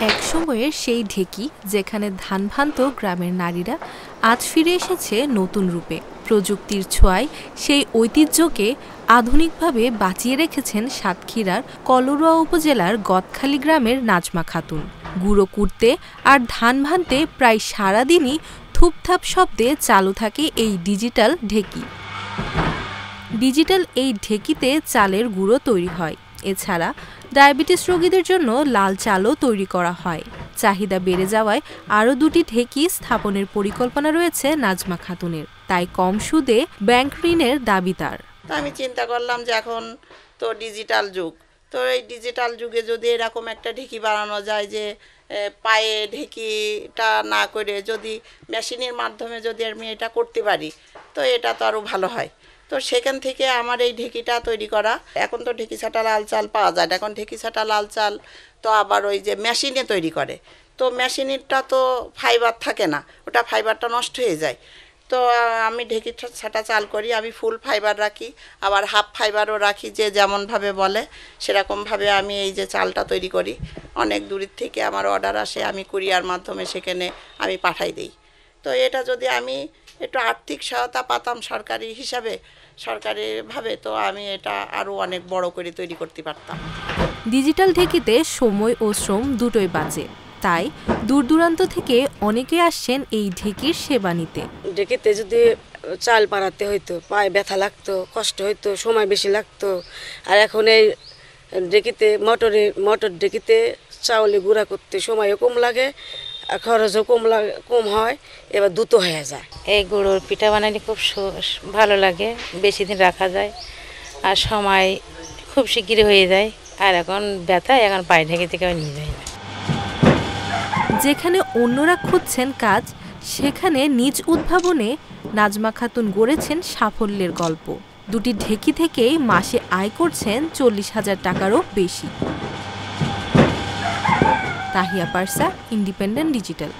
এক সময়ের সেই ঢেকি যেখানে ধান ভান্ত গ্রামের নারীরা আজ ফিরে এসেছে নতুন রূপে। প্রযুক্তির ছোঁয়ায় সেই ঐতিহ্যকে আধুনিকভাবে বাঁচিয়ে রেখেছেন সাতক্ষীরার কলরোয়া উপজেলার গদখালি গ্রামের নাজমা খাতুন। গুঁড়ো কুড়তে আর ধান ভানতে প্রায় সারাদিনই থুপথাপ শব্দে চালু থাকে এই ডিজিটাল ঢেকি। ডিজিটাল এই ঢেকিতে চালের গুঁড়ো তৈরি হয়। এছাড়া ডায়াবেটিস রোগীদের জন্য লাল চালও তৈরি করা হয়। চাহিদা বেড়ে যাওয়ায় আরও দুটি ঢেকি স্থাপনের পরিকল্পনা রয়েছে নাজমা খাতুনের। তাই কম সুদে ব্যাংক ঋণের দাবি তার। আমি চিন্তা করলাম যে এখন তো ডিজিটাল যুগ, তো এই ডিজিটাল যুগে যদি এরকম একটা ঢেকি বানানো যায় যে পায়ে ঢেকিটা না করে যদি মেশিনের মাধ্যমে যদি আমি এটা করতে পারি তো এটা তো আরও ভালো হয়। তো সেখান থেকে আমার এই ঢেকিটা তৈরি করা। এখন তো ঢেকি ছাটা লাল চাল পাওয়া যায় না, এখন ঢেকি ছাটা লাল চাল তো আবার ওই যে মেশিনে তৈরি করে, তো মেশিনেরটা তো ফাইবার থাকে না, ওটা ফাইবারটা নষ্ট হয়ে যায়। তো আমি ঢেকি ছাটা চাল করি, আমি ফুল ফাইবার রাখি, আবার হাফ ফাইবারও রাখি, যে যেমনভাবে বলে সেরকমভাবে আমি এই যে চালটা তৈরি করি। অনেক দূরের থেকে আমার অর্ডার আসে, আমি কুরিয়ার মাধ্যমে সেখানে আমি পাঠাই দিই। তো এটা যদি আমি একটু আর্থিক সহায়তা পাতাম সরকারি হিসাবে, সরকারিভাবে, তো আমি এটা আরও অনেক বড় করে তৈরি করতে পারতাম। ডিজিটাল ঢেকিতে সময় ও শ্রম দুটোই বাঁচে, তাই দূর দূরান্ত থেকে অনেকে আসছেন এই ঢেকির সেবা নিতে। ঢেকিতে যদি চাল পাড়াতে হইতো, পায়ে ব্যথা লাগতো, কষ্ট হইতো, সময় বেশি লাগতো। আর এখন এই ঢেকিতে মোটর ঢেকিতে চাউলে গুঁড়া করতে সময়ও কম লাগে, খরচও কম হয়, এবার দ্রুত হয়ে যায়। এই গুঁড়োর পিঠা বানালে খুব ভালো লাগে, বেশি দিন রাখা যায় আর সময় খুব শিগগিরই হয়ে যায়। আর এখন ব্যথা এখন পায়ে ঢেকিতে কেউ নিয়ে যায় না। যেখানে অন্যরা খুঁজছেন কাজ, সেখানে নিজ উদ্ভাবনে নাজমা খাতুন গড়েছেন সাফল্যের গল্প। দুটি ঢেকি থেকেই মাসে আয় করছেন 40,000 টাকারও বেশি। Tahiya পারসা, independent digital.